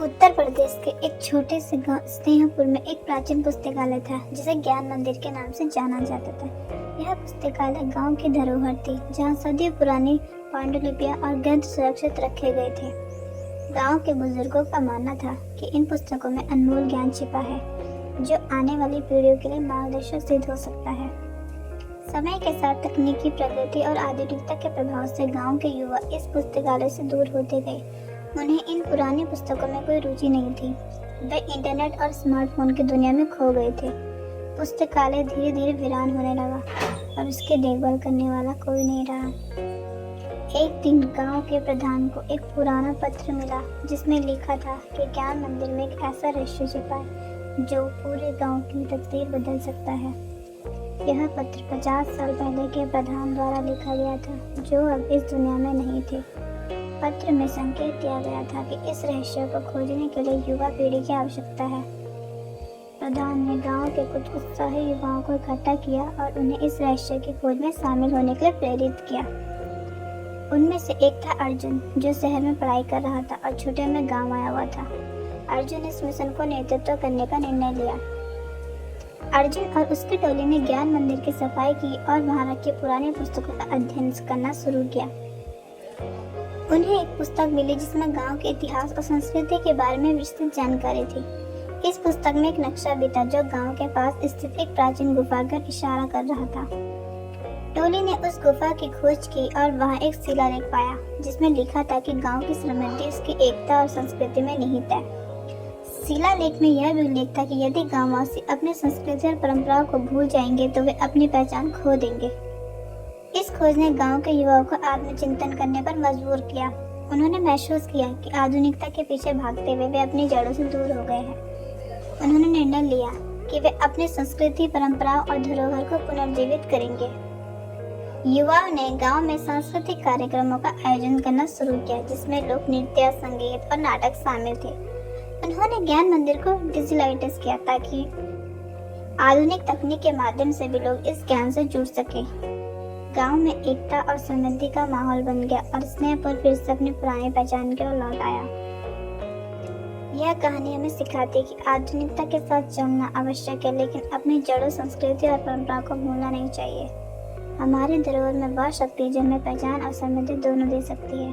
उत्तर प्रदेश के एक छोटे से गांव स्नेहपुर में एक प्राचीन पुस्तकालय था जिसे ज्ञान मंदिर के नाम से जाना जाता था। यह पुस्तकालय गांव की धरोहर थी जहां सदियों पुरानी पांडुलिपियां और ग्रंथ सुरक्षित रखे गए थे। गांव के बुजुर्गों का मानना था कि इन पुस्तकों में अनमोल ज्ञान छिपा है जो आने वाली पीढ़ियों के लिए मार्गदर्शक सिद्ध हो सकता है। समय के साथ तकनीकी प्रगति और आधुनिकता के प्रभाव से गांव के युवा इस पुस्तकालय से दूर होते गए। उन्हें इन पुरानी पुस्तकों में कोई रुचि नहीं थी। वे इंटरनेट और स्मार्टफोन की दुनिया में खो गए थे। पुस्तकालय धीरे धीरे वीरान होने लगा और उसकी देखभाल करने वाला कोई नहीं रहा। एक दिन गांव के प्रधान को एक पुराना पत्र मिला जिसमें लिखा था कि ज्ञान मंदिर में एक ऐसा रहस्य छिपा है जो पूरे गांव की तकदीर बदल सकता है। यह पत्र 50 साल पहले के प्रधान द्वारा लिखा गया था जो अब इस दुनिया में नहीं थे। पत्र में संकेत दिया गया था कि इस रहस्य को खोजने के लिए युवा पीढ़ी की आवश्यकता है। प्रधान ने गांव के कुछ उत्साही युवाओं को इकट्ठा किया और उन्हें इस रहस्य की खोज में शामिल होने के लिए प्रेरित किया। उनमें से एक था अर्जुन जो शहर में पढ़ाई कर रहा था और छुट्टियों में गांव आया हुआ था। अर्जुन इस मिशन को नेतृत्व करने का निर्णय लिया। अर्जुन और उसकी टोली ने ज्ञान मंदिर की सफाई की और वहां रखी पुरानी पुस्तकों का अध्ययन करना शुरू किया। उन्हें एक पुस्तक मिली जिसमें गांव के इतिहास और संस्कृति के बारे में विस्तृत जानकारी थी। इस पुस्तक में एक नक्शा भी था जो गांव के पास स्थित एक प्राचीन गुफा पर इशारा कर रहा था। टोली ने उस गुफा की खोज की और वहां एक शिलालेख पाया जिसमें लिखा था कि गांव की समृद्धि उसकी एकता और संस्कृति में निहित है। शिलालेख में यह भी उल्लेख था कि यदि गांववासी अपनी संस्कृति और परंपराओं को भूल जाएंगे तो वे अपनी पहचान खो देंगे। इस खोज ने गांव के युवाओं को आत्मचिंतन करने पर मजबूर किया। उन्होंने महसूस किया कि आधुनिकता के पीछे भागते हुए वे अपनी जड़ों से दूर हो गए हैं। उन्होंने निर्णय लिया कि वे अपनी संस्कृति, परंपराओं और धरोहर को पुनर्जीवित करेंगे। युवाओं ने गांव में सांस्कृतिक कार्यक्रमों का आयोजन करना शुरू किया जिसमें लोक नृत्य, संगीत और नाटक शामिल थे। उन्होंने ज्ञान मंदिर को डिजिटलाइज किया ताकि आधुनिक तकनीक के माध्यम से भी लोग इस ज्ञान से जुड़ सके। गांव में एकता और समृद्धि का माहौल बन गया और स्नेहपुर फिर से अपनी पुरानी पहचान की ओर लौट आया। यह कहानी हमें सिखाती है कि आधुनिकता के साथ चलना आवश्यक है लेकिन अपनी जड़ों, संस्कृति और परंपरा को भूलना नहीं चाहिए। हमारे धरोहर में वह शक्ति जो हमें पहचान और समृद्धि दोनों दे सकती है।